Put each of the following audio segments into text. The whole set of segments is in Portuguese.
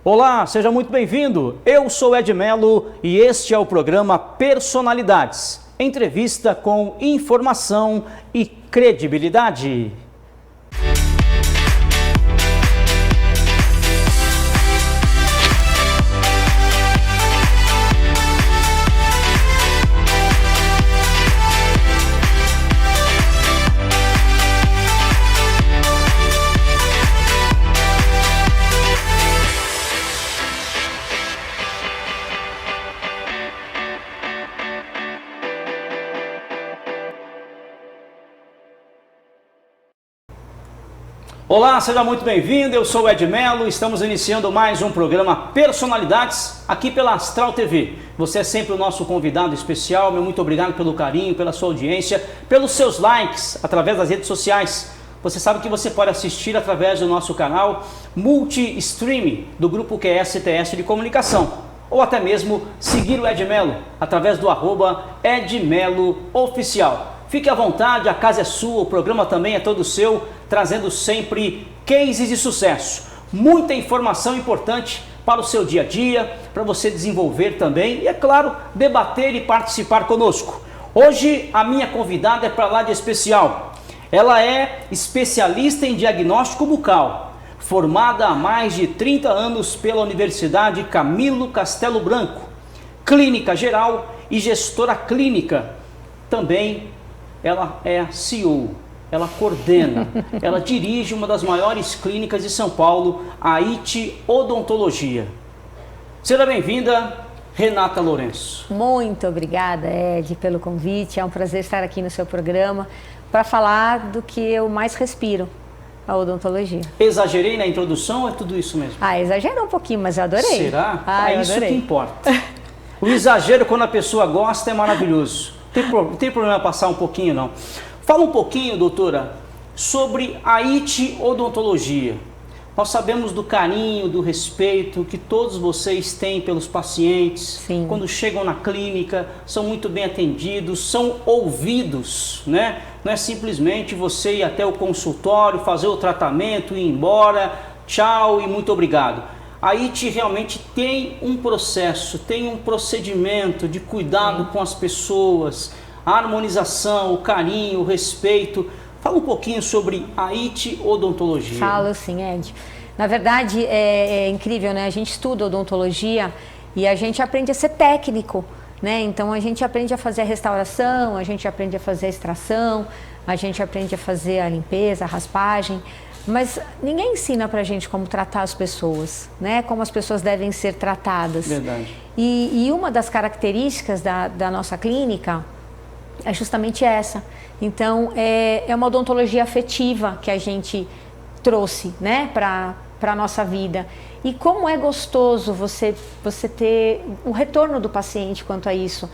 Olá, seja muito bem-vindo. Eu sou Ed Melo e este é o programa Personalidades. Entrevista com informação e credibilidade. Olá, seja muito bem-vindo, eu sou o Ed Melo, estamos iniciando mais um programa Personalidades aqui pela Astral TV. Você é sempre o nosso convidado especial, meu muito obrigado pelo carinho, pela sua audiência, pelos seus likes através das redes sociais. Você sabe que você pode assistir através do nosso canal Multi-Streaming do Grupo QSTS de Comunicação, ou até mesmo seguir o Ed Melo através do @EdMeloOficial. Fique à vontade, a casa é sua, o programa também é todo seu, trazendo sempre cases de sucesso. Muita informação importante para o seu dia a dia, para você desenvolver também e, é claro, debater e participar conosco. Hoje a minha convidada é para lá de especial. Ela é especialista em diagnóstico bucal, formada há mais de 30 anos pela Universidade Camilo Castelo Branco, clínica geral e gestora clínica. Também ela é CEO, ela coordena, ela dirige uma das maiores clínicas de São Paulo, a IT Odontologia. Seja bem-vinda, Renata Lourenço. Muito obrigada, Ed, pelo convite. É um prazer estar aqui no seu programa para falar do que eu mais respiro, a odontologia. Exagerei na introdução ou é tudo isso mesmo? Exagerou um pouquinho, mas eu adorei. Será? Eu isso adorei. Que importa. O exagero, quando a pessoa gosta, é maravilhoso. Não tem problema passar um pouquinho, não. Fala um pouquinho, doutora, sobre a IT Odontologia. Nós sabemos do carinho, do respeito que todos vocês têm pelos pacientes. Sim. Quando chegam na clínica, são muito bem atendidos, são ouvidos, né? Não é simplesmente você ir até o consultório, fazer o tratamento, ir embora, tchau e muito obrigado. A IT realmente tem um processo, tem um procedimento de cuidado com as pessoas, a harmonização, o carinho, o respeito. Fala um pouquinho sobre a IT Odontologia. Falo sim, Ed. Na verdade, é incrível, né? A gente estuda odontologia e a gente aprende a ser técnico, né? Então, a gente aprende a fazer a restauração, a gente aprende a fazer a extração, a gente aprende a fazer a limpeza, a raspagem. Mas ninguém ensina pra gente como tratar as pessoas, né? Como as pessoas devem ser tratadas. Verdade. E uma das características da nossa clínica é justamente essa. Então, é uma odontologia afetiva que a gente trouxe, né, para a nossa vida. E como é gostoso você ter o retorno do paciente quanto a isso.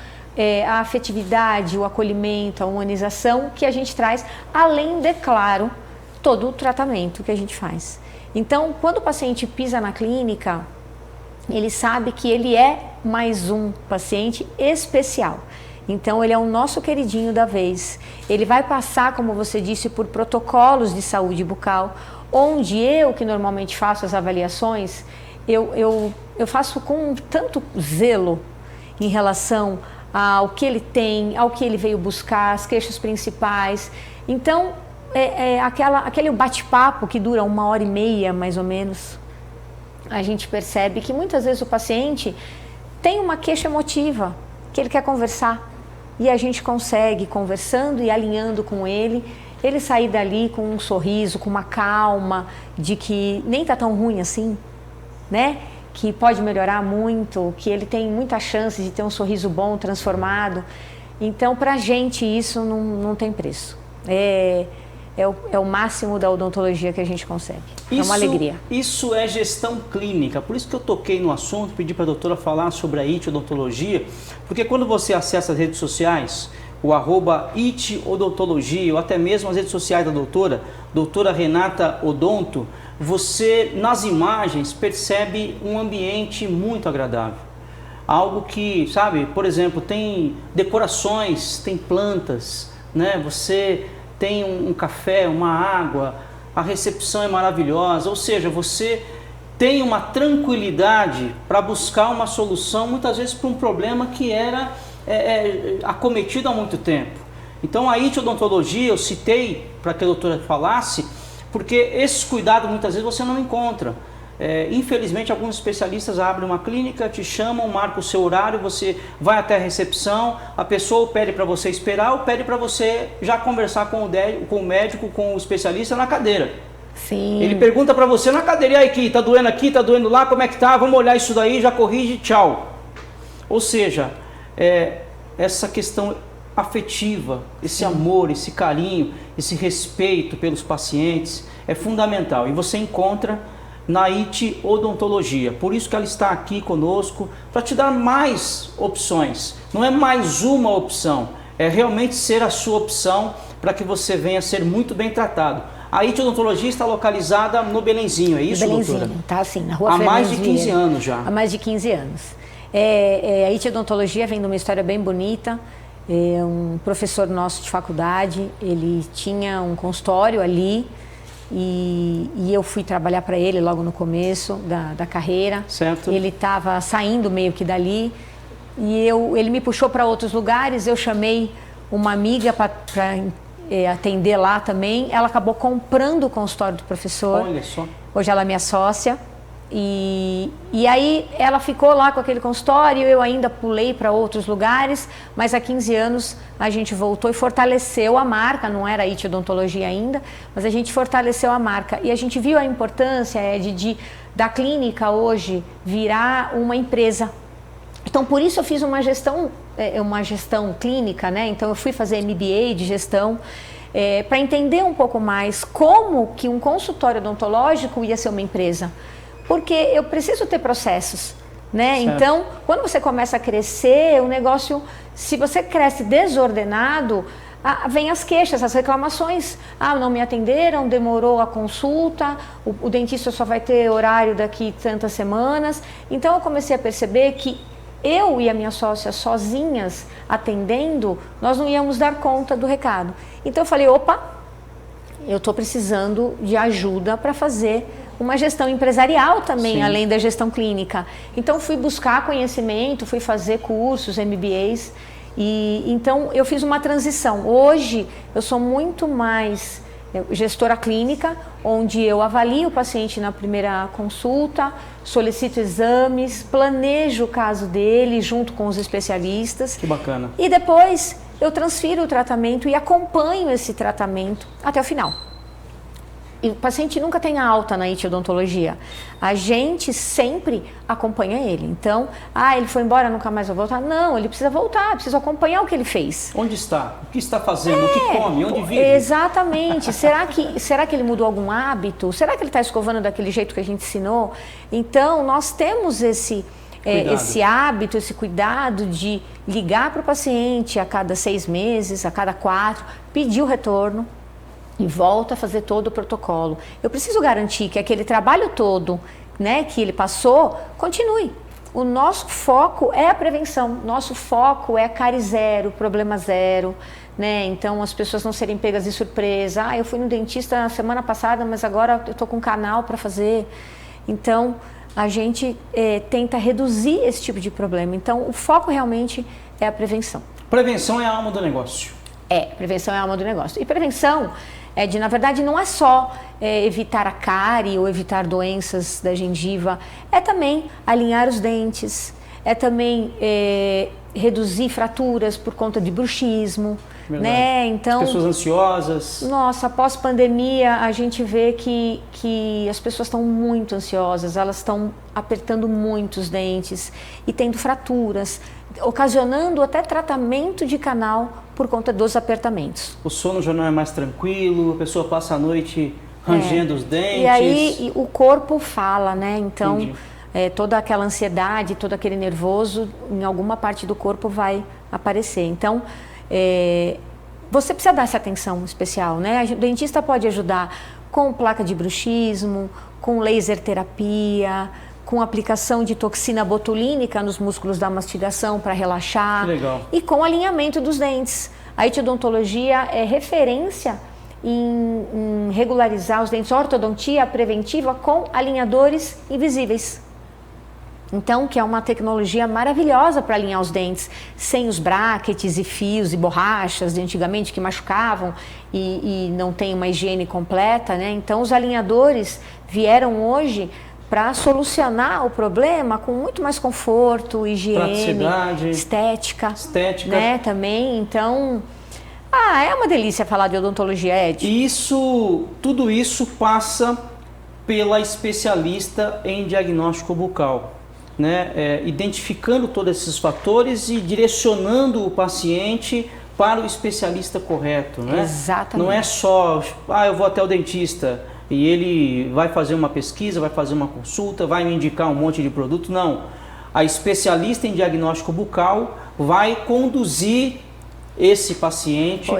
A afetividade, o acolhimento, a humanização que a gente traz, além de, claro, todo o tratamento que a gente faz. Então, quando o paciente pisa na clínica, ele sabe que ele é mais um paciente especial. Então, ele é o nosso queridinho da vez. Ele vai passar, como você disse, por protocolos de saúde bucal, onde eu, que normalmente faço as avaliações, eu faço com tanto zelo em relação ao que ele tem, ao que ele veio buscar, as queixas principais. Então, aquele bate-papo que dura 1h30, mais ou menos, a gente percebe que muitas vezes o paciente tem uma queixa emotiva, que ele quer conversar, e a gente consegue, conversando e alinhando com ele sair dali com um sorriso, com uma calma, de que nem tá tão ruim assim, né? Que pode melhorar muito, que ele tem muita chance de ter um sorriso bom, transformado. Então, pra gente, isso não tem preço. É o máximo da odontologia que a gente consegue. É uma alegria. Isso é gestão clínica. Por isso que eu toquei no assunto, pedi para a doutora falar sobre a IT Odontologia, porque quando você acessa as redes sociais, o @IT Odontologia, ou até mesmo as redes sociais da doutora Renata Odonto, você, nas imagens, percebe um ambiente muito agradável. Algo que, sabe, por exemplo, tem decorações, tem plantas, né? Você tem um café, uma água, a recepção é maravilhosa, ou seja, você tem uma tranquilidade para buscar uma solução, muitas vezes para um problema que era acometido há muito tempo. Então a itiodontologia eu citei para que a doutora falasse, porque esses cuidados muitas vezes você não encontra. Infelizmente alguns especialistas abrem uma clínica, te chamam, marcam o seu horário, você vai até a recepção, a pessoa pede para você esperar ou pede para você já conversar com o médico, com o especialista na cadeira. Sim. Ele pergunta para você na cadeira, e aí, aqui, tá doendo lá, como é que tá? Vamos olhar isso daí, já corrige, tchau. Ou seja, essa questão afetiva, esse amor, esse carinho, esse respeito pelos pacientes é fundamental. E você encontra na IT Odontologia. Por isso que ela está aqui conosco, para te dar mais opções. Não é mais uma opção, é realmente ser a sua opção para que você venha ser muito bem tratado. A IT Odontologia está localizada no Belenzinho, é isso, Belenzinho, doutora? tá assim, na rua Há Fernandes mais de 15 Vieira. anos já. Há mais de 15 anos. A IT Odontologia vem de uma história bem bonita. Um professor nosso de faculdade, ele tinha um consultório ali e eu fui trabalhar para ele logo no começo da carreira. Certo. Ele estava saindo meio que dali e ele me puxou para outros lugares. Eu chamei uma amiga para atender lá também. Ela acabou comprando o consultório do professor. Olha só. Hoje ela é minha sócia. E aí ela ficou lá com aquele consultório, eu ainda pulei para outros lugares, mas há 15 anos a gente voltou e fortaleceu a marca, não era IT Odontologia ainda, mas a gente fortaleceu a marca e a gente viu a importância da clínica hoje virar uma empresa. Então por isso eu fiz uma gestão clínica, né? Então eu fui fazer MBA de gestão, para entender um pouco mais como que um consultório odontológico ia ser uma empresa. Porque eu preciso ter processos, né? Certo. Então, quando você começa a crescer, o negócio, se você cresce desordenado, vem as queixas, as reclamações. Não me atenderam, demorou a consulta, o dentista só vai ter horário daqui tantas semanas. Então, eu comecei a perceber que eu e a minha sócia sozinhas atendendo, nós não íamos dar conta do recado. Então, eu falei, opa, eu estou precisando de ajuda para fazer uma gestão empresarial também, sim, além da gestão clínica. Então fui buscar conhecimento, fui fazer cursos, MBAs, e então eu fiz uma transição. Hoje eu sou muito mais gestora clínica, onde eu avalio o paciente na primeira consulta, solicito exames, planejo o caso dele junto com os especialistas. Que bacana. E depois eu transfiro o tratamento e acompanho esse tratamento até o final. E o paciente nunca tem alta na IT Odontologia. A gente sempre acompanha ele. Então, ele foi embora, nunca mais vai voltar. Não, ele precisa voltar, precisa acompanhar o que ele fez. Onde está? O que está fazendo? O que come? Onde vive? Exatamente. Será que ele mudou algum hábito? Será que ele está escovando daquele jeito que a gente ensinou? Então, nós temos esse hábito, esse cuidado de ligar para o paciente a cada 6 meses, a cada 4, pedir o retorno. E volta a fazer todo o protocolo. Eu preciso garantir que aquele trabalho todo, né, que ele passou, continue. O nosso foco é a prevenção, nosso foco é cárie zero, problema zero, né? Então as pessoas não serem pegas de surpresa. Eu fui no dentista na semana passada, mas agora eu estou com um canal para fazer. Então a gente tenta reduzir esse tipo de problema. Então o foco realmente é a prevenção. Prevenção é a alma do negócio. Prevenção é a alma do negócio. E prevenção na verdade, não é só evitar a cárie ou evitar doenças da gengiva, é também alinhar os dentes, é também reduzir fraturas por conta de bruxismo, né? Então, as pessoas ansiosas. Nossa, após pandemia, a gente vê que as pessoas estão muito ansiosas, elas estão apertando muito os dentes e tendo fraturas, ocasionando até tratamento de canal por conta dos apertamentos. O sono já não é mais tranquilo, a pessoa passa a noite rangendo os dentes. E aí o corpo fala, né? Então, toda aquela ansiedade, todo aquele nervoso, em alguma parte do corpo vai aparecer. Então, você precisa dar essa atenção especial, né? O dentista pode ajudar com placa de bruxismo, com laser terapia, com aplicação de toxina botulínica nos músculos da mastigação para relaxar. Que legal. E com alinhamento dos dentes. A IT Odontologia é referência em regularizar os dentes, ortodontia preventiva com alinhadores invisíveis. Então, que é uma tecnologia maravilhosa para alinhar os dentes, sem os brackets e fios e borrachas de antigamente que machucavam e não tem uma higiene completa, né? Então, os alinhadores vieram hoje para solucionar o problema com muito mais conforto, higiene, estética, né? Também, então... é uma delícia falar de odontologia, Ed. Tudo isso passa pela especialista em diagnóstico bucal, né? Identificando todos esses fatores e direcionando o paciente para o especialista correto, né? Exatamente. Não é só, eu vou até o dentista e ele vai fazer uma pesquisa, vai fazer uma consulta, vai me indicar um monte de produto. Não. A especialista em diagnóstico bucal vai conduzir esse paciente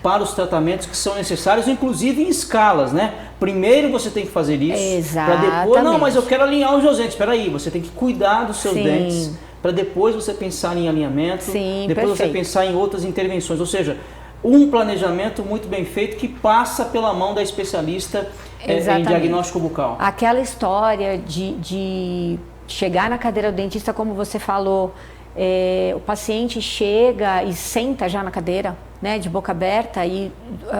para os tratamentos que são necessários, inclusive em escalas, né? Primeiro você tem que fazer isso, para depois, não, mas eu quero alinhar os meus dentes. Espera aí, você tem que cuidar dos seus dentes, para depois você pensar em alinhamento, depois você pensar em outras intervenções. Ou seja, um planejamento muito bem feito que passa pela mão da especialista em diagnóstico bucal. Aquela história de chegar na cadeira do dentista, como você falou, o paciente chega e senta já na cadeira, né, de boca aberta, e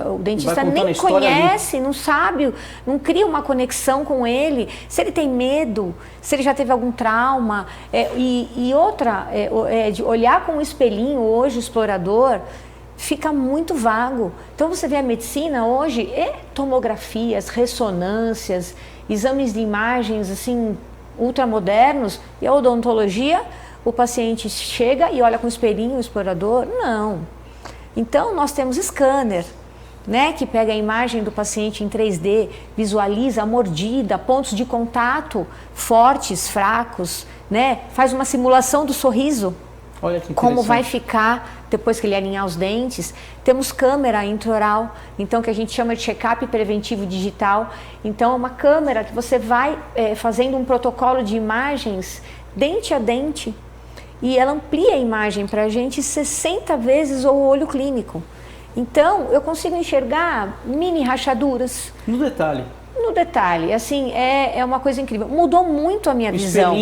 o dentista nem conhece, não sabe, não cria uma conexão com ele, se ele tem medo, se ele já teve algum trauma. Outra, de olhar com um espelhinho hoje, o explorador, fica muito vago. Então você vê a medicina hoje, tomografias, ressonâncias, exames de imagens assim ultramodernos, e a odontologia, o paciente chega e olha com o espelhinho, o explorador, não. Então nós temos scanner, né, que pega a imagem do paciente em 3D, visualiza a mordida, pontos de contato fortes, fracos, né, faz uma simulação do sorriso. Olha que como vai ficar depois que ele alinhar os dentes. Temos câmera intraoral, então, que a gente chama de check-up preventivo digital. Então, é uma câmera que você vai fazendo um protocolo de imagens dente a dente, e ela amplia a imagem para a gente 60 vezes o olho clínico. Então, eu consigo enxergar mini rachaduras. No detalhe. No detalhe, assim, é uma coisa incrível. Mudou muito a minha visão.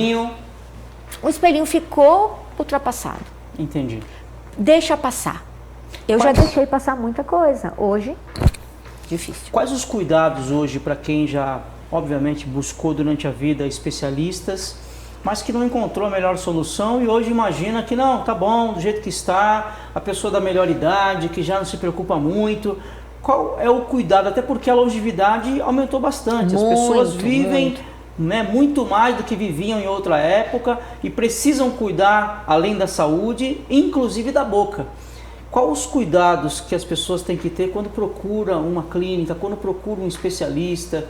O espelhinho ficou ultrapassado. Entendi. Deixa passar. Eu já deixei passar muita coisa. Hoje, difícil. Quais os cuidados hoje para quem já, obviamente, buscou durante a vida especialistas, mas que não encontrou a melhor solução e hoje imagina que não, tá bom, do jeito que está, a pessoa da melhor idade, que já não se preocupa muito. Qual é o cuidado? Até porque a longevidade aumentou bastante. As pessoas vivem muito mais do que viviam em outra época e precisam cuidar, além da saúde, inclusive da boca. Quais os cuidados que as pessoas têm que ter quando procuram uma clínica, quando procuram um especialista?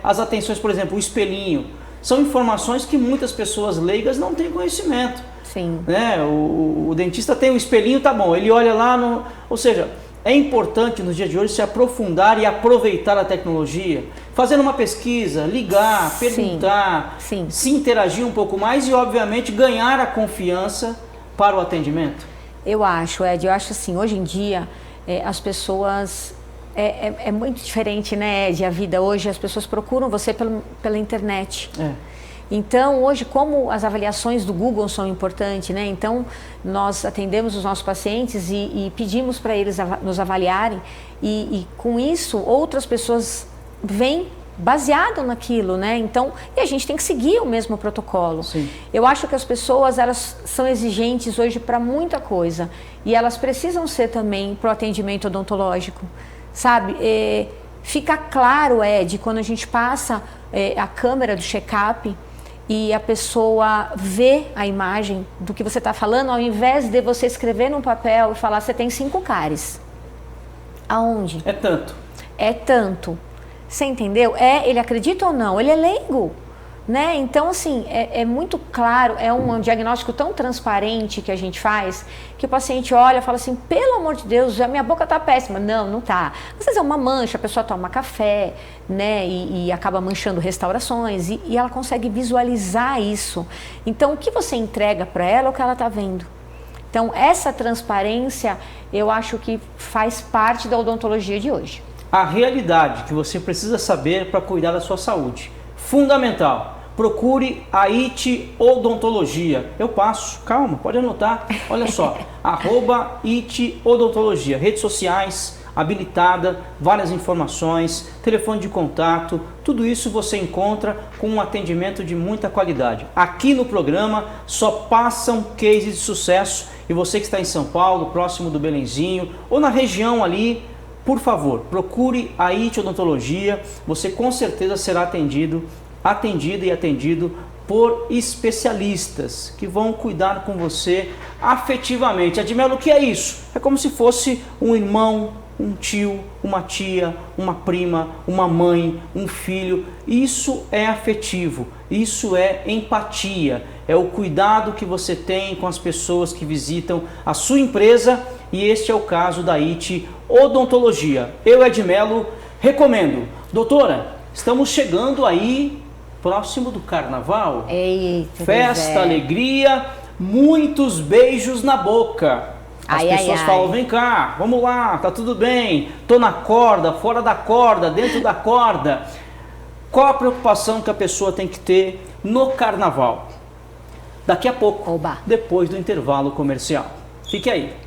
As atenções, por exemplo, o espelhinho. São informações que muitas pessoas leigas não têm conhecimento. Sim. Né? O dentista tem um espelhinho, tá bom, ele olha lá, ou seja, é importante nos dias de hoje se aprofundar e aproveitar a tecnologia, fazendo uma pesquisa, ligar, perguntar, se interagir um pouco mais e, obviamente, ganhar a confiança para o atendimento. Eu acho assim, hoje em dia as pessoas... É muito diferente, né, Ed, a vida hoje, as pessoas procuram você pela internet. Então, hoje, como as avaliações do Google são importantes, né, então nós atendemos os nossos pacientes e pedimos para eles nos avaliarem e com isso outras pessoas vêm baseado naquilo, né, então, e a gente tem que seguir o mesmo protocolo. Sim. Eu acho que as pessoas, elas são exigentes hoje para muita coisa e elas precisam ser também para o atendimento odontológico. Sabe, fica claro, Ed, quando a gente passa a câmera do check-up e a pessoa vê a imagem do que você está falando, ao invés de você escrever num papel e falar, você tem 5 cáries. Aonde? É tanto. É tanto. Você entendeu? Ele acredita ou não? Ele é leigo. Né? Então, assim, é muito claro, é um diagnóstico tão transparente que a gente faz, que o paciente olha e fala assim, pelo amor de Deus, a minha boca está péssima. Não, não está. Às vezes é uma mancha, a pessoa toma café, né, e acaba manchando restaurações, e ela consegue visualizar isso. Então, o que você entrega para ela é o que ela está vendo. Então, essa transparência, eu acho que faz parte da odontologia de hoje. a realidade que você precisa saber para cuidar da sua saúde. Fundamental. Procure a IT Odontologia. Eu passo, calma, pode anotar. Olha só, @IT Odontologia. Redes sociais, habilitada, várias informações, telefone de contato, tudo isso você encontra com um atendimento de muita qualidade. Aqui no programa só passam cases de sucesso e você que está em São Paulo, próximo do Belenzinho ou na região ali, por favor, procure a IT Odontologia, você com certeza será atendida e atendido por especialistas que vão cuidar com você afetivamente. Edmelo, o que é isso? É como se fosse um irmão, um tio, uma tia, uma prima, uma mãe, um filho. Isso é afetivo, isso é empatia, é o cuidado que você tem com as pessoas que visitam a sua empresa e este é o caso da IT Odontologia. Eu, Edmelo, recomendo. Doutora, estamos chegando aí próximo do Carnaval. Eita, festa, alegria, muitos beijos na boca. As pessoas falam, vem cá, vamos lá, tá tudo bem, tô na corda, fora da corda, dentro da corda. Qual a preocupação que a pessoa tem que ter no Carnaval? Daqui a pouco, depois do intervalo comercial. Fique aí.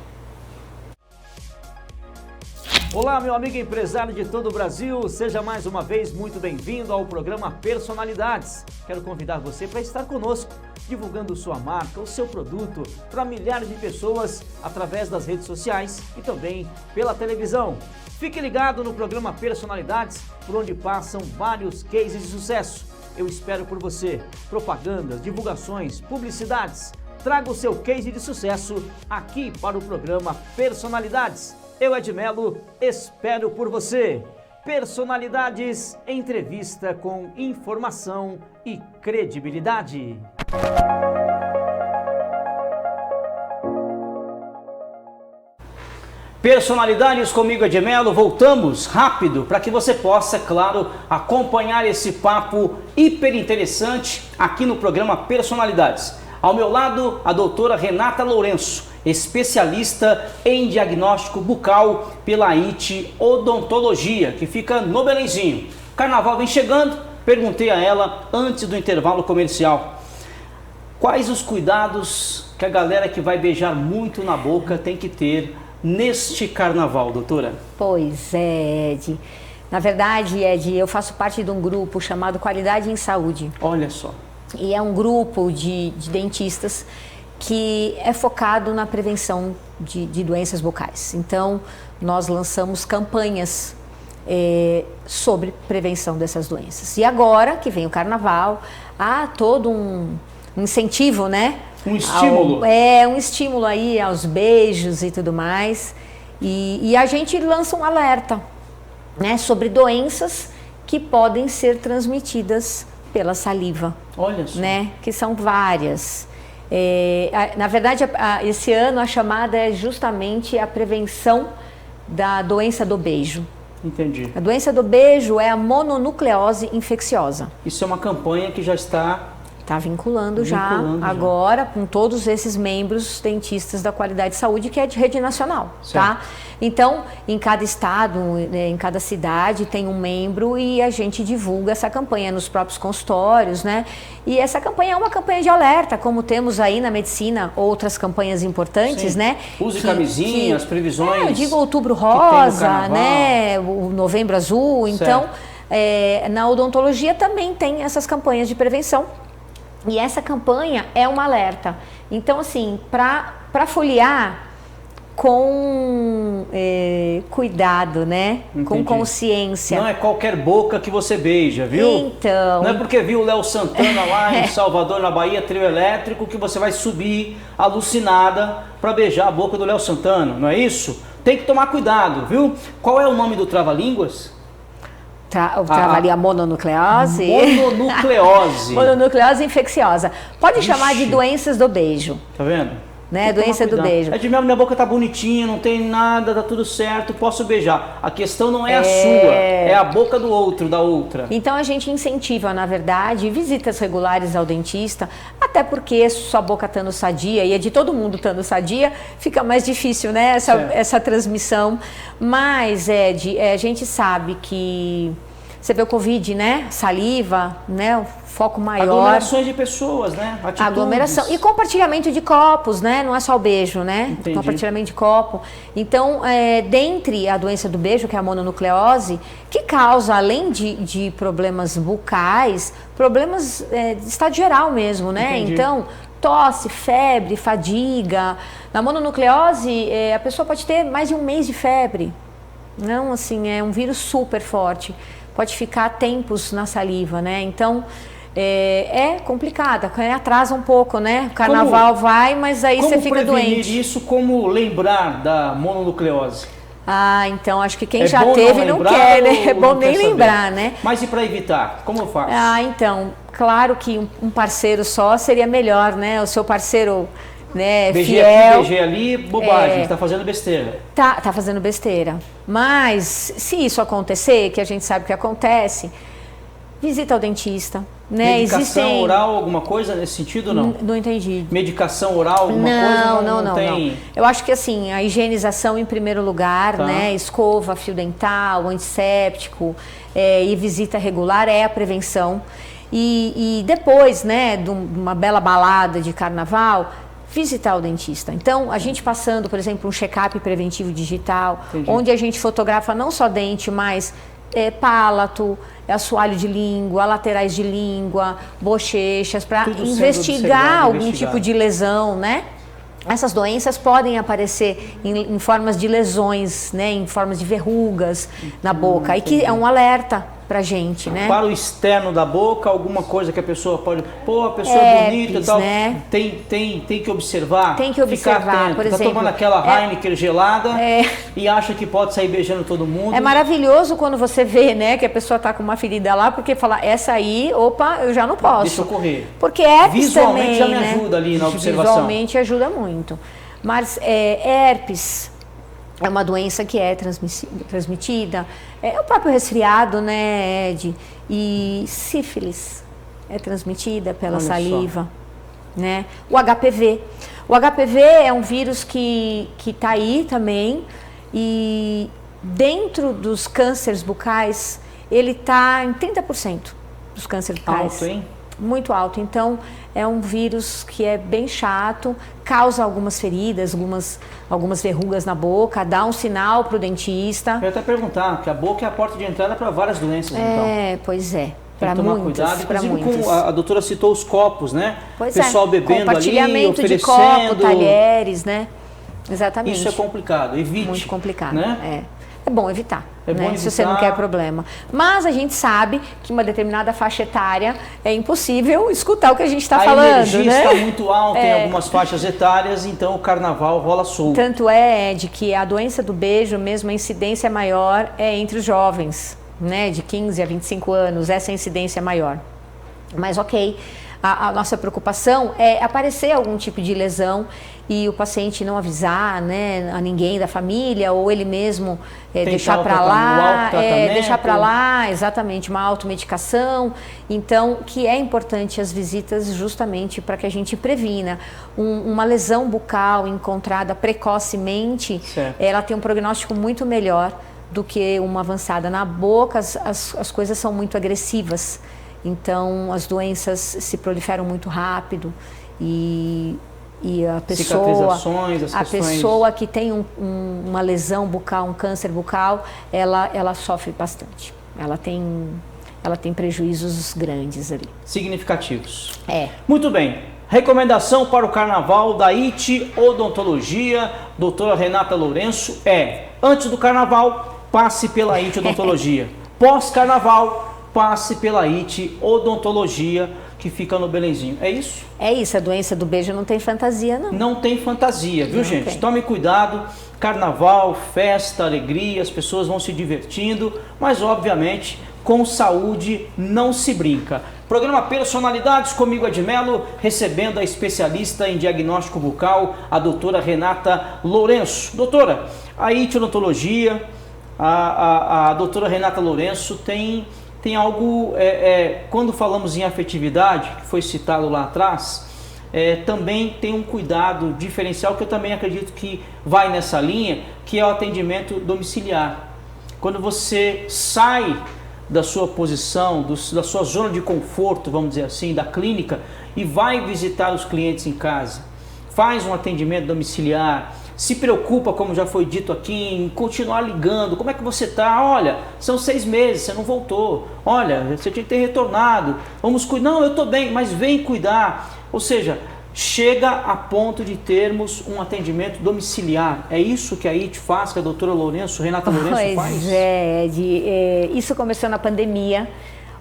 Olá, meu amigo empresário de todo o Brasil, seja mais uma vez muito bem-vindo ao programa Personalidades. Quero convidar você para estar conosco, divulgando sua marca, o seu produto para milhares de pessoas através das redes sociais e também pela televisão. Fique ligado no programa Personalidades, por onde passam vários cases de sucesso. Eu espero por você. Propagandas, divulgações, publicidades. Traga o seu case de sucesso aqui para o programa Personalidades. Eu, Edmelo, espero por você. Personalidades, entrevista com informação e credibilidade. Personalidades comigo, Edmelo, voltamos rápido para que você possa, claro, acompanhar esse papo hiper interessante aqui no programa Personalidades. Ao meu lado, a doutora Renata Lourenço, especialista em diagnóstico bucal pela IT Odontologia, que fica no Belenzinho. O Carnaval vem chegando, perguntei a ela antes do intervalo comercial, quais os cuidados que a galera que vai beijar muito na boca tem que ter neste Carnaval, doutora? Pois é, Ed. Na verdade, Ed, eu faço parte de um grupo chamado Qualidade em Saúde. Olha só. E é um grupo de dentistas que é focado na prevenção de doenças bucais. Então, nós lançamos campanhas sobre prevenção dessas doenças. E agora que vem o Carnaval, há todo um incentivo, né? Um estímulo. Um estímulo aí aos beijos e tudo mais. E a gente lança um alerta, né, sobre doenças que podem ser transmitidas pela saliva. Olha só. Né? Que são várias. Na verdade, esse ano a chamada é justamente a prevenção da doença do beijo. Entendi. A doença do beijo é a mononucleose infecciosa. Isso é uma campanha que já está vinculando já agora com todos esses membros dentistas da Qualidade de Saúde, que é de rede nacional, tá? Então, em cada estado, em cada cidade tem um membro e a gente divulga essa campanha nos próprios consultórios, né? E essa campanha é uma campanha de alerta, como temos aí na medicina outras campanhas importantes, né? Use camisinha, as previsões. Eu digo Outubro Rosa, né? O Novembro Azul. Então, na odontologia também tem essas campanhas de prevenção. E essa campanha é um alerta. Então, assim, para folhear com cuidado, né? Entendi. Com consciência. Não é qualquer boca que você beija, viu? Então... Não é porque viu o Léo Santana lá em Salvador, na Bahia, trio elétrico, que você vai subir alucinada para beijar a boca do Léo Santana, não é isso? Tem que tomar cuidado, viu? Qual é o nome do trava-línguas? A mononucleose. Mononucleose. Mononucleose infecciosa. Pode chamar de doenças do beijo. Tá vendo? Né? Doença do beijo. Edmelo, minha boca tá bonitinha, não tem nada, tá tudo certo, posso beijar. A questão não é a sua, é a boca do outro, da outra. Então a gente incentiva, na verdade, visitas regulares ao dentista, Até porque sua boca estando sadia, e é de todo mundo estando sadia, fica mais difícil, né, essa transmissão. Mas, Ed, a gente sabe que... Você vê o Covid, né? Saliva, né? O foco maior. Aglomerações de pessoas, né? Atitudes. Aglomeração. E compartilhamento de copos, né? Não é só o beijo, né? Entendi. Compartilhamento de copo. Então, dentre a doença do beijo, que é a mononucleose, que causa, além de problemas bucais, problemas de estado geral mesmo, né? Entendi. Então, tosse, febre, fadiga. Na mononucleose, a pessoa pode ter mais de um mês de febre. Não, assim, é um vírus super forte. Pode ficar tempos na saliva, né? Então, é complicada, atrasa um pouco, né? O carnaval vai, mas aí você fica doente. Como prevenir isso, como lembrar da mononucleose? Ah, então acho que quem já teve não quer, né? É bom nem lembrar, né? Mas e para evitar? Como eu faço? Ah, então, claro que um parceiro só seria melhor, né? O seu parceiro... né, BG fiel, aqui, BG ali, bobagem, está fazendo besteira. Tá fazendo besteira. Mas se isso acontecer, que a gente sabe que acontece, visita o dentista. Né? Medicação oral, alguma coisa nesse sentido ou não? Não entendi. Medicação oral, alguma coisa? Não tem. Eu acho que assim, a higienização em primeiro lugar, tá, né? Escova, fio dental, antisséptico e visita regular é a prevenção. E depois, né, de uma bela balada de carnaval, visitar o dentista. Então, a gente passando, por exemplo, um check-up preventivo digital, entendi, onde a gente fotografa não só dente, mas palato, assoalho de língua, laterais de língua, bochechas, para investigar algum tipo de lesão, né? Essas doenças podem aparecer em formas de lesões, né? Em formas de verrugas na boca, e que é um alerta pra gente, né? Para o externo da boca, alguma coisa que a pessoa pode... Pô, a pessoa é bonita e tal, né? Tem que observar. Tem que observar, ficar atento. Por exemplo... Tá tomando aquela Heineken gelada e acha que pode sair beijando todo mundo. É maravilhoso quando você vê, né, que a pessoa tá com uma ferida lá, porque fala, essa aí, opa, eu já não posso. Deixa eu correr. Porque herpes visualmente também, já me né? ajuda ali na observação. Visualmente ajuda muito. Mas herpes... é uma doença que é transmitida. É o próprio resfriado, né, Ed? E sífilis é transmitida pela saliva, né? O HPV. O HPV é um vírus que está aí também. E dentro dos cânceres bucais, ele está em 30% dos cânceres bucais. Alto, hein? Muito alto. Então, é um vírus que é bem chato, causa algumas feridas, algumas verrugas na boca, dá um sinal para o dentista. Eu ia até perguntar, que a boca é a porta de entrada para várias doenças, então. Pois é. Para muitas, cuidado. Inclusive, como a doutora citou os copos, né? Pois pessoal bebendo compartilhamento ali, de copo, talheres, né? Exatamente. Isso é complicado, evite. Muito complicado, né? É bom evitar, bom evitar. Se você não quer problema. Mas a gente sabe que uma determinada faixa etária é impossível escutar o que a gente está falando. A energia está muito alta em algumas faixas etárias, então o carnaval rola solto. Tanto de que a doença do beijo, mesmo a incidência maior, é entre os jovens, né? De 15 a 25 anos, essa incidência é maior. Mas ok, a nossa preocupação é aparecer algum tipo de lesão e o paciente não avisar, né, a ninguém da família, ou ele mesmo deixar para lá, exatamente, uma automedicação. Então, que é importante as visitas justamente para que a gente previna. Uma lesão bucal encontrada precocemente, ela tem um prognóstico muito melhor do que uma avançada. Na boca, as coisas são muito agressivas. Então, as doenças se proliferam muito rápido e a pessoa que tem uma lesão bucal, um câncer bucal, ela sofre bastante. Ela tem prejuízos grandes ali. Significativos. Muito bem. Recomendação para o carnaval da IT Odontologia, doutora Renata Lourenço, antes do carnaval, passe pela IT Odontologia. Pós-carnaval, passe pela IT Odontologia, que fica no Belenzinho. É isso? É isso, a doença do beijo não tem fantasia, não. Não tem fantasia, viu, gente? Tome cuidado, carnaval, festa, alegria, as pessoas vão se divertindo, mas obviamente com saúde não se brinca. Programa Personalidades, comigo Edmelo, recebendo a especialista em diagnóstico bucal, a doutora Renata Lourenço. Doutora, a IT Odontologia, a doutora Renata Lourenço tem algo, quando falamos em afetividade, que foi citado lá atrás, também tem um cuidado diferencial que eu também acredito que vai nessa linha, que é o atendimento domiciliar. Quando você sai da sua posição, da sua zona de conforto, vamos dizer assim, da clínica, e vai visitar os clientes em casa, faz um atendimento domiciliar, se preocupa, como já foi dito aqui, em continuar ligando. Como é que você está? Olha, são 6 meses, você não voltou. Olha, você tinha que ter retornado. Vamos cuidar. Não, eu estou bem, mas vem cuidar. Ou seja, chega a ponto de termos um atendimento domiciliar. É isso que a IT faz, que a doutora Renata Lourenço faz? Pois isso começou na pandemia,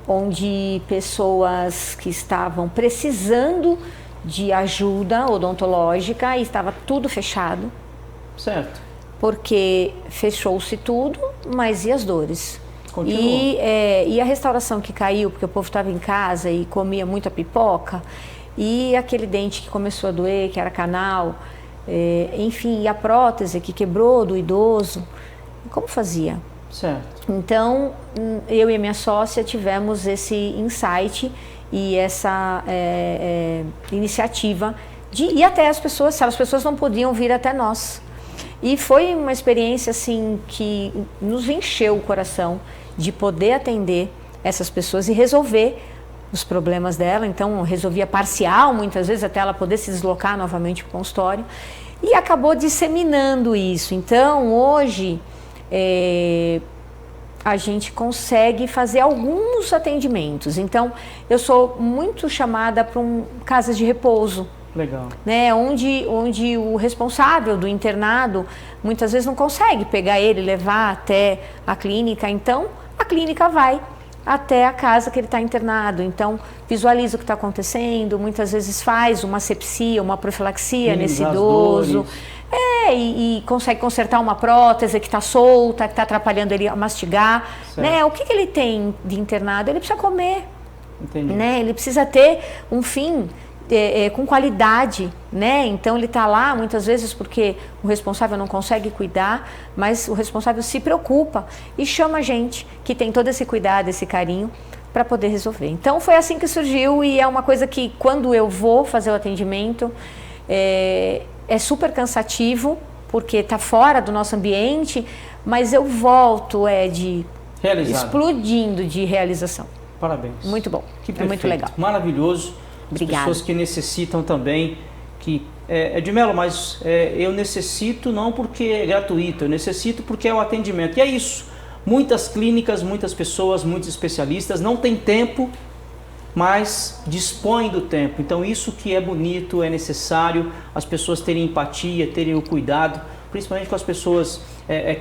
onde pessoas que estavam precisando de ajuda odontológica e estava tudo fechado. Certo. Porque fechou-se tudo, mas e as dores? Continuou. E a restauração que caiu, porque o povo estava em casa e comia muita pipoca, e aquele dente que começou a doer, que era canal, enfim, e a prótese que quebrou do idoso, como fazia? Certo. Então, eu e a minha sócia tivemos esse insight e essa iniciativa de ir até as pessoas, se as pessoas não podiam vir até nós. E foi uma experiência assim que nos encheu o coração de poder atender essas pessoas e resolver os problemas dela. Então, resolvia parcial, muitas vezes, até ela poder se deslocar novamente para o consultório. E acabou disseminando isso. Então, hoje, a gente consegue fazer alguns atendimentos. Então, eu sou muito chamada para casas de repouso. Legal. Né, onde o responsável do internado muitas vezes não consegue pegar ele e levar até a clínica. Então, a clínica vai até a casa que ele está internado. Então, visualiza o que está acontecendo, muitas vezes faz uma asepsia, uma profilaxia nesse idoso. E consegue consertar uma prótese que está solta, que está atrapalhando ele a mastigar. Né? O que ele tem de internado? Ele precisa comer. Entendi. Né? Ele precisa ter um fim com qualidade, né? Então ele está lá muitas vezes porque o responsável não consegue cuidar, mas o responsável se preocupa e chama a gente que tem todo esse cuidado, esse carinho para poder resolver. Então foi assim que surgiu e é uma coisa que quando eu vou fazer o atendimento é super cansativo porque está fora do nosso ambiente, mas eu volto explodindo de realização. Parabéns. Muito bom. Que perfeito. Muito legal. Maravilhoso. Obrigada. As pessoas que necessitam também, Edmelo, mas eu necessito não porque é gratuito, eu necessito porque é o atendimento. E é isso. Muitas clínicas, muitas pessoas, muitos especialistas não têm tempo, mas dispõem do tempo. Então isso que é bonito, é necessário as pessoas terem empatia, terem o cuidado, principalmente com as pessoas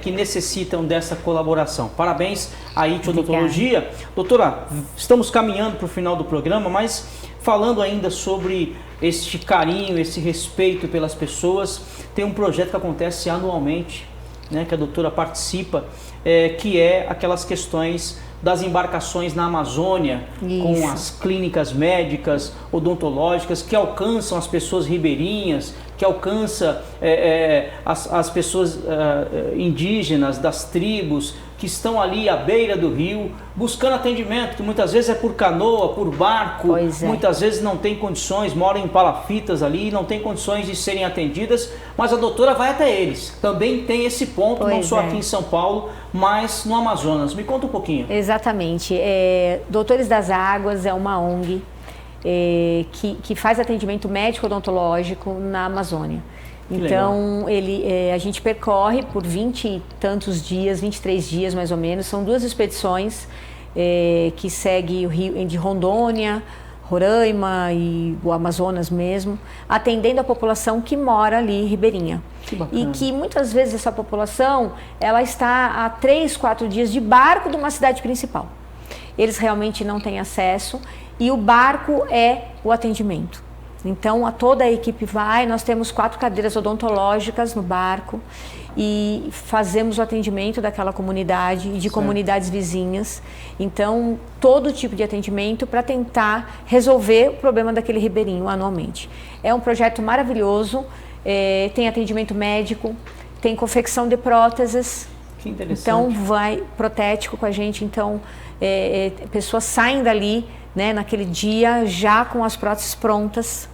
que necessitam dessa colaboração. Parabéns à IT Odontologia. Doutora, estamos caminhando para o final do programa, mas falando ainda sobre este carinho, esse respeito pelas pessoas, tem um projeto que acontece anualmente, né, que a doutora participa, que é aquelas questões das embarcações na Amazônia, com as clínicas médicas, odontológicas, que alcançam as pessoas ribeirinhas, que alcança as pessoas indígenas das tribos, que estão ali à beira do rio, buscando atendimento, que muitas vezes é por canoa, por barco, muitas vezes não tem condições, moram em palafitas ali, não tem condições de serem atendidas, mas a doutora vai até eles. Também tem esse ponto, não só aqui em São Paulo, mas no Amazonas. Me conta um pouquinho. Exatamente. Doutores das Águas é uma ONG que faz atendimento médico odontológico na Amazônia. Então, a gente percorre por 20 e tantos dias, 23 dias mais ou menos, são 2 expedições que seguem o rio de Rondônia, Roraima e o Amazonas mesmo, atendendo a população que mora ali ribeirinha. E que muitas vezes essa população, ela está a 3, 4 dias de barco de uma cidade principal. Eles realmente não têm acesso e o barco é o atendimento. Então, toda a equipe vai, nós temos 4 cadeiras odontológicas no barco e fazemos o atendimento daquela comunidade e de comunidades vizinhas. Então, todo tipo de atendimento para tentar resolver o problema daquele ribeirinho anualmente. É um projeto maravilhoso, tem atendimento médico, tem confecção de próteses. Que interessante. Então, vai protético com a gente, então pessoas saem dali, né, naquele dia já com as próteses prontas.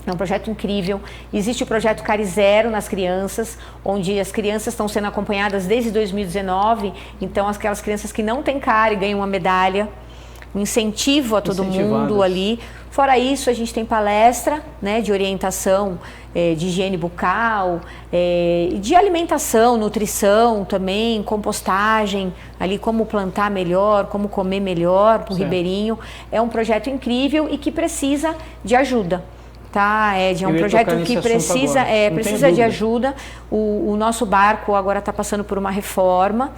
É um projeto incrível. Existe o projeto Cárie Zero nas crianças, onde as crianças estão sendo acompanhadas desde 2019. Então, aquelas crianças que não têm cárie ganham uma medalha, um incentivo a todo mundo ali. Fora isso, a gente tem palestra, né, de orientação de higiene bucal, de alimentação, nutrição também, compostagem, ali como plantar melhor, como comer melhor para o ribeirinho. É um projeto incrível e que precisa de ajuda. Tá, é um projeto que precisa de ajuda. O nosso barco agora está passando por uma reforma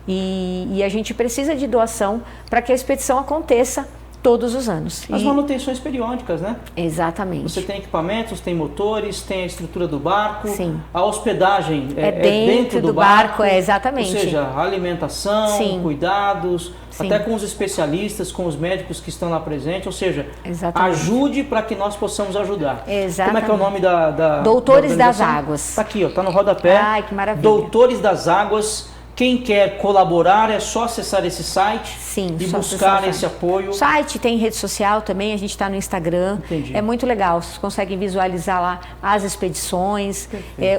e a gente precisa de doação para que a expedição aconteça todos os anos. As manutenções periódicas, né? Exatamente. Você tem equipamentos, tem motores, tem a estrutura do barco. Sim. A hospedagem é dentro do barco, exatamente. Ou seja, alimentação, Sim. cuidados, Sim. até com os especialistas, com os médicos que estão lá presentes. Ou seja, exatamente. Ajude para que nós possamos ajudar. Exatamente. Como é que é o nome da Doutores das Águas. Está aqui, está no rodapé. Ai, que maravilha. Doutores das Águas. Quem quer colaborar é só acessar esse site. Sim, e buscar esse apoio. O site tem rede social também, a gente está no Instagram. Entendi. É muito legal, vocês conseguem visualizar lá as expedições,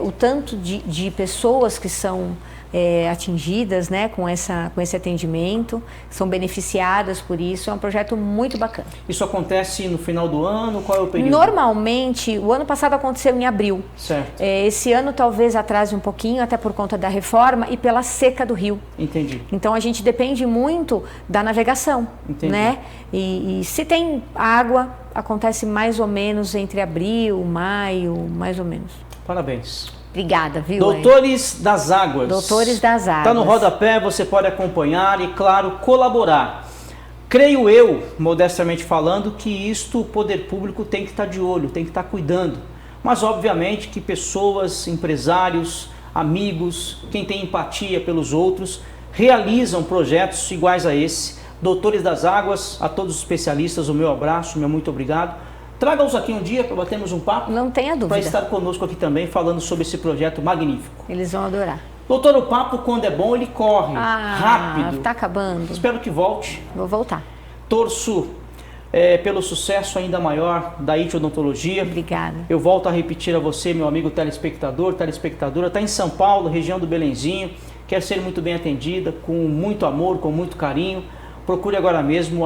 o tanto de pessoas que são atingidas, né, com esse atendimento, são beneficiadas por isso. É um projeto muito bacana. Isso acontece no final do ano? Qual é o período? Normalmente, o ano passado aconteceu em abril. Certo. Esse ano talvez atrase um pouquinho, até por conta da reforma e pela seca do rio. Entendi. Então a gente depende muito da navegação. Entendi. Né? E se tem água, acontece mais ou menos entre abril, maio, mais ou menos. Parabéns. Obrigada, viu? Doutores das Águas. Doutores das Águas. Está no rodapé, você pode acompanhar e, claro, colaborar. Creio eu, modestamente falando, que isto o poder público tem que estar de olho, tem que estar cuidando. Mas, obviamente, que pessoas, empresários, amigos, quem tem empatia pelos outros, realizam projetos iguais a esse. Doutores das Águas, a todos os especialistas, o meu abraço, meu muito obrigado. Traga-os aqui um dia para batermos um papo. Não tenha dúvida. Para estar conosco aqui também, falando sobre esse projeto magnífico. Eles vão adorar. Doutor, o papo, quando é bom, ele corre rápido. Está acabando. Espero que volte. Vou voltar. Torço pelo sucesso ainda maior da IT Odontologia. Obrigada. Eu volto a repetir a você, meu amigo telespectador, telespectadora, está em São Paulo, região do Belenzinho, quer ser muito bem atendida, com muito amor, com muito carinho. Procure agora mesmo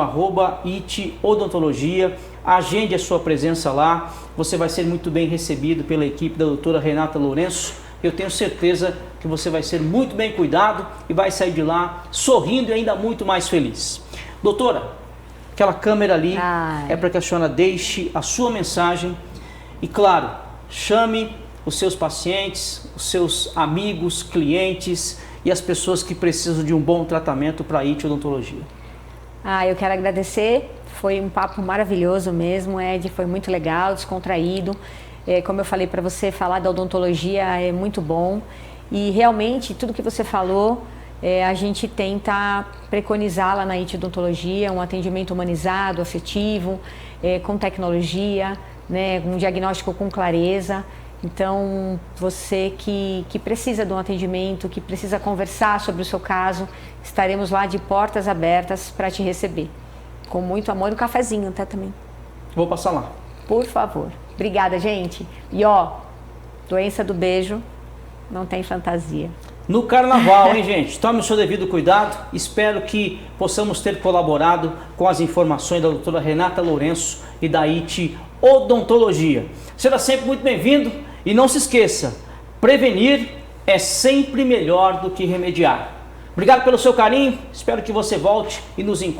@IT Odontologia, agende a sua presença lá, você vai ser muito bem recebido pela equipe da doutora Renata Lourenço. Eu tenho certeza que você vai ser muito bem cuidado e vai sair de lá sorrindo e ainda muito mais feliz. Doutora, aquela câmera ali é para que a senhora deixe a sua mensagem e, claro, chame os seus pacientes, os seus amigos, clientes e as pessoas que precisam de um bom tratamento para a IT Odontologia. Eu quero agradecer, foi um papo maravilhoso mesmo, Ed, foi muito legal, descontraído. Como eu falei para você, falar da odontologia é muito bom e realmente tudo que você falou, a gente tenta preconizar lá na IT Odontologia, um atendimento humanizado, afetivo, com tecnologia, né, um diagnóstico com clareza. Então, você que precisa de um atendimento, que precisa conversar sobre o seu caso, estaremos lá de portas abertas para te receber. Com muito amor e um cafezinho, tá, também. Vou passar lá. Por favor. Obrigada, gente. E doença do beijo não tem fantasia. No carnaval, hein, gente? Tome o seu devido cuidado. Espero que possamos ter colaborado com as informações da doutora Renata Lourenço e da IT Odontologia. Será sempre muito bem-vindo e não se esqueça, prevenir é sempre melhor do que remediar. Obrigado pelo seu carinho, espero que você volte e nos encontre.